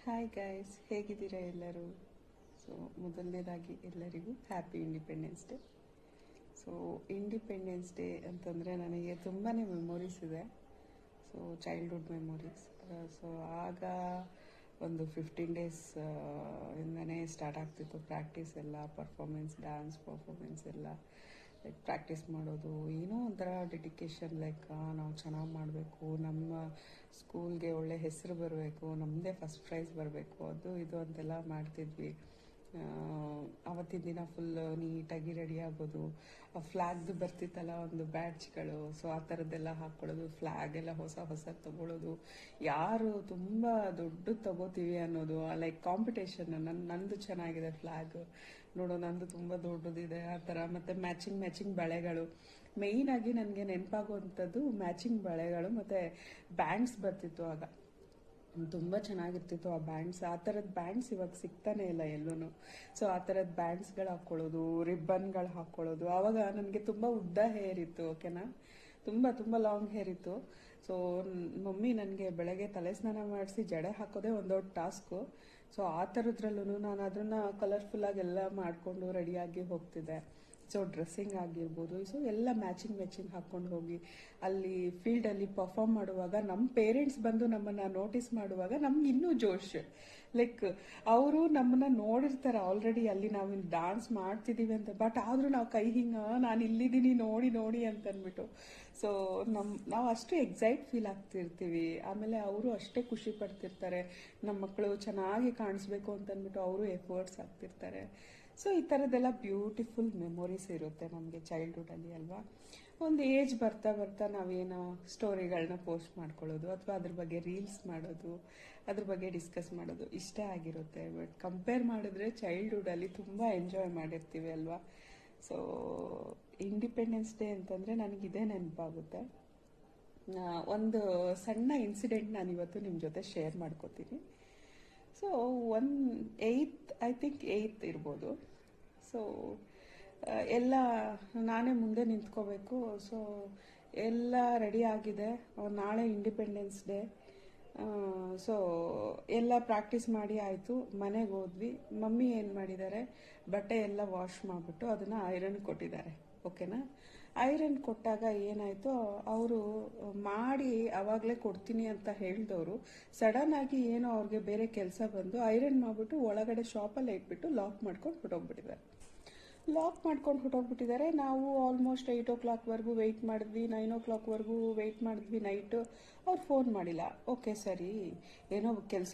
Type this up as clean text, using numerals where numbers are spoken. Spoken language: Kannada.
ಹಾಯ್ ಗೈಸ್, ಹೇಗಿದ್ದೀರಾ ಎಲ್ಲರೂ? ಸೊ ಮೊದಲನೇದಾಗಿ ಎಲ್ಲರಿಗೂ happy independence day. So independence day ಅಂತಂದರೆ ನನಗೆ ತುಂಬಾ ಮೆಮೊರೀಸ್ ಇದೆ. So childhood memories. ಸೊ ಆಗ ಒಂದು 15 ಡೇಸ್ ಇಂದನೇ ಸ್ಟಾರ್ಟ್ ಆಗ್ತಿತ್ತು ಪ್ರಾಕ್ಟೀಸ್ ಎಲ್ಲ, ಪರ್ಫಾರ್ಮೆನ್ಸ್, ಡ್ಯಾನ್ಸ್ ಪರ್ಫಾರ್ಮೆನ್ಸ್ ಎಲ್ಲ. ಲೈಕ್ ಪ್ರಾಕ್ಟೀಸ್ ಮಾಡೋದು ಏನೋ ಒಂಥರ ಡೆಡಿಕೇಶನ್, ಲೈಕ್ ನಾವು ಚೆನ್ನಾಗಿ ಮಾಡಬೇಕು, ನಮ್ಮ ಸ್ಕೂಲ್ಗೆ ಒಳ್ಳೆ ಹೆಸರು ಬರಬೇಕು, ನಮ್ಮದೇ ಫಸ್ಟ್ ಪ್ರೈಸ್ ಬರಬೇಕು, ಅದು ಇದು ಅಂತೆಲ್ಲ ಮಾಡ್ತಿದ್ವಿ. ಅವತ್ತಿನ ದಿನ ಫುಲ್ ನೀಟಾಗಿ ರೆಡಿ ಆಗೋದು. ಫ್ಲ್ಯಾಗ್ದು ಬರ್ತಿತ್ತಲ್ಲ ಒಂದು ಬ್ಯಾಡ್ಜ್ಗಳು, ಸೊ ಆ ಥರದ್ದೆಲ್ಲ ಹಾಕ್ಕೊಳ್ಳೋದು, ಫ್ಲ್ಯಾಗ್ ಎಲ್ಲ ಹೊಸ ಹೊಸ ತಗೊಳ್ಳೋದು, ಯಾರು ತುಂಬ ದೊಡ್ಡದು ತಗೋತೀವಿ ಅನ್ನೋದು, ಲೈಕ್ ಕಾಂಪಿಟೇಷನ್. ನಂದು ಚೆನ್ನಾಗಿದೆ ಫ್ಲ್ಯಾಗ್, ನೋಡೋ ನಂದು ತುಂಬ ದೊಡ್ಡದಿದೆ ಆ ಥರ. ಮತ್ತು ಮ್ಯಾಚಿಂಗ್ ಬಳೆಗಳು, ಮೇಯ್ನಾಗಿ ನನಗೆ ನೆನಪಾಗುವಂಥದ್ದು ಮ್ಯಾಚಿಂಗ್ ಬಳೆಗಳು ಮತ್ತು ಬ್ಯಾಂಡ್ಸ್ ಬರ್ತಿತ್ತು ಆಗ. ತುಂಬ ಚೆನ್ನಾಗಿರ್ತಿತ್ತು ಆ ಬ್ಯಾಂಡ್ಸ್. ಆ ಥರದ ಬ್ಯಾಂಡ್ಸ್ ಇವಾಗ ಸಿಗ್ತಾನೆ ಇಲ್ಲ ಎಲ್ಲೂ. ಸೊ ಆ ಥರದ ಬ್ಯಾಂಡ್ಸ್ಗಳು ಹಾಕ್ಕೊಳ್ಳೋದು, ರಿಬ್ಬನ್ಗಳು ಹಾಕ್ಕೊಳ್ಳೋದು. ಆವಾಗ ನನಗೆ ತುಂಬ ಉದ್ದ ಹೇರ್ ಇತ್ತು, ಓಕೆನಾ, ತುಂಬ ಲಾಂಗ್ ಹೇರ್ ಇತ್ತು. ಸೊ ಮಮ್ಮಿ ನನಗೆ ಬೆಳಗ್ಗೆ ತಲೆ ಸ್ನಾನ ಮಾಡಿಸಿ ಜಡೆ ಹಾಕೋದೇ ಒಂದು ದೊಡ್ಡ ಟಾಸ್ಕು. ಸೊ ಆ ಥರದ್ರಲ್ಲೂ ನಾನು ಅದನ್ನು ಕಲರ್ಫುಲ್ಲಾಗೆಲ್ಲ ಮಾಡಿಕೊಂಡು ರೆಡಿಯಾಗಿ ಹೋಗ್ತಿದ್ದೆ. ಸೊ ಡ್ರೆಸ್ಸಿಂಗ್ ಆಗಿರ್ಬೋದು, ಸೊ ಎಲ್ಲ ಮ್ಯಾಚಿಂಗ್ ಹಾಕ್ಕೊಂಡು ಹೋಗಿ ಅಲ್ಲಿ ಫೀಲ್ಡಲ್ಲಿ ಪರ್ಫಾರ್ಮ್ ಮಾಡುವಾಗ ನಮ್ಮ ಪೇರೆಂಟ್ಸ್ ಬಂದು ನಮ್ಮನ್ನು ನೋಟಿಸ್ ಮಾಡುವಾಗ ನಮ್ಗೆ ಇನ್ನೂ ಜೋಶ್. ಲೈಕ್ ಅವರು ನಮ್ಮನ್ನ ನೋಡಿರ್ತಾರೆ ಆಲ್ರೆಡಿ, ಅಲ್ಲಿ ನಾವು ಡಾನ್ಸ್ ಮಾಡ್ತಿದ್ದೀವಿ ಅಂತ. ಬಟ್ ಆದರೂ ನಾವು ಕೈ ನಾನು ಇಲ್ಲಿದ್ದೀನಿ ನೋಡಿ ಅಂತಂದ್ಬಿಟ್ಟು. ಸೊ ನಾವು ಅಷ್ಟು ಎಕ್ಸೈಟ್ ಫೀಲ್ ಆಗ್ತಿರ್ತೀವಿ. ಆಮೇಲೆ ಅವರು ಅಷ್ಟೇ ಖುಷಿ ಪಡ್ತಿರ್ತಾರೆ, ನಮ್ಮ ಮಕ್ಕಳು ಚೆನ್ನಾಗಿ ಕಾಣಿಸ್ಬೇಕು ಅಂತಂದ್ಬಿಟ್ಟು ಅವರು ಎಫರ್ಟ್ಸ್ ಆಗ್ತಿರ್ತಾರೆ. ಸೊ ಈ ಥರದ್ದೆಲ್ಲ ಬ್ಯೂಟಿಫುಲ್ ಮೆಮೊರೀಸ್ ಇರುತ್ತೆ ನಮಗೆ ಚೈಲ್ಡ್ಹುಡ್ಡಲ್ಲಿ ಅಲ್ವಾ. ಒಂದು ಏಜ್ ಬರ್ತಾ ನಾವೇನೋ ಸ್ಟೋರಿಗಳನ್ನ ಪೋಸ್ಟ್ ಮಾಡ್ಕೊಳ್ಳೋದು, ಅಥವಾ ಅದ್ರ ಬಗ್ಗೆ ರೀಲ್ಸ್ ಮಾಡೋದು, ಅದ್ರ ಬಗ್ಗೆ ಡಿಸ್ಕಸ್ ಮಾಡೋದು ಇಷ್ಟೇ ಆಗಿರುತ್ತೆ. ಬಟ್ ಕಂಪೇರ್ ಮಾಡಿದ್ರೆ ಚೈಲ್ಡ್ಹುಡ್ಡಲ್ಲಿ ತುಂಬ ಎಂಜಾಯ್ ಮಾಡಿರ್ತೀವಿ ಅಲ್ವಾ. ಸೊ ಇಂಡಿಪೆಂಡೆನ್ಸ್ ಡೇ ಅಂತಂದರೆ ನನಗಿದೇ ನೆನಪಾಗುತ್ತೆ. ಒಂದು ಸಣ್ಣ ಇನ್ಸಿಡೆಂಟ್ ನಾನು ಇವತ್ತು ನಿಮ್ಮ ಜೊತೆ ಶೇರ್ ಮಾಡ್ಕೋತೀನಿ. ಸೊ ಐ ಥಿಂಕ್ ಏಯ್ತ್ ಇರ್ಬೋದು. ಸೊ ಎಲ್ಲ ನಾನೇ ಮುಂದೆ ನಿಂತ್ಕೋಬೇಕು. ಸೊ ಎಲ್ಲ ರೆಡಿ ಆಗಿದೆ, ನಾಳೆ ಇಂಡಿಪೆಂಡೆನ್ಸ್ ಡೇ. ಸೊ ಎಲ್ಲ ಪ್ರಾಕ್ಟೀಸ್ ಮಾಡಿ ಆಯಿತು, ಮನೆಗೆ ಹೋದ್ವಿ. ಮಮ್ಮಿ ಏನು ಮಾಡಿದ್ದಾರೆ, ಬಟ್ಟೆ ಎಲ್ಲ ವಾಶ್ ಮಾಡಿಬಿಟ್ಟು ಅದನ್ನು ಐರನ್ ಕೊಟ್ಟಿದ್ದಾರೆ, ಓಕೆನಾ. ಐರನ್ ಕೊಟ್ಟಾಗ ಏನಾಯಿತು, ಅವರು ಮಾಡಿ ಆವಾಗಲೇ ಕೊಡ್ತೀನಿ ಅಂತ ಹೇಳಿದವರು ಸಡನ್ ಆಗಿ ಏನೋ ಅವ್ರಿಗೆ ಬೇರೆ ಕೆಲಸ ಬಂದು ಐರನ್ ಮಾಡಿಬಿಟ್ಟು ಒಳಗಡೆ ಶಾಪಲ್ಲಿ ಇಟ್ಬಿಟ್ಟು ಲಾಕ್ ಮಾಡ್ಕೊಂಡು ಹೊಟ್ಟೋಗ್ಬಿಟ್ಟಿದ್ದಾರೆ. ನಾವು ಆಲ್ಮೋಸ್ಟ್ 8 o'clockವರೆಗೂ ವೆಯ್ಟ್ ಮಾಡಿದ್ವಿ, 9 o'clockವರೆಗೂ ವೆಯ್ಟ್ ಮಾಡಿದ್ವಿ ನೈಟು. ಅವ್ರು ಫೋನ್ ಮಾಡಿಲ್ಲ. ಓಕೆ ಸರಿ, ಏನೋ ಕೆಲಸ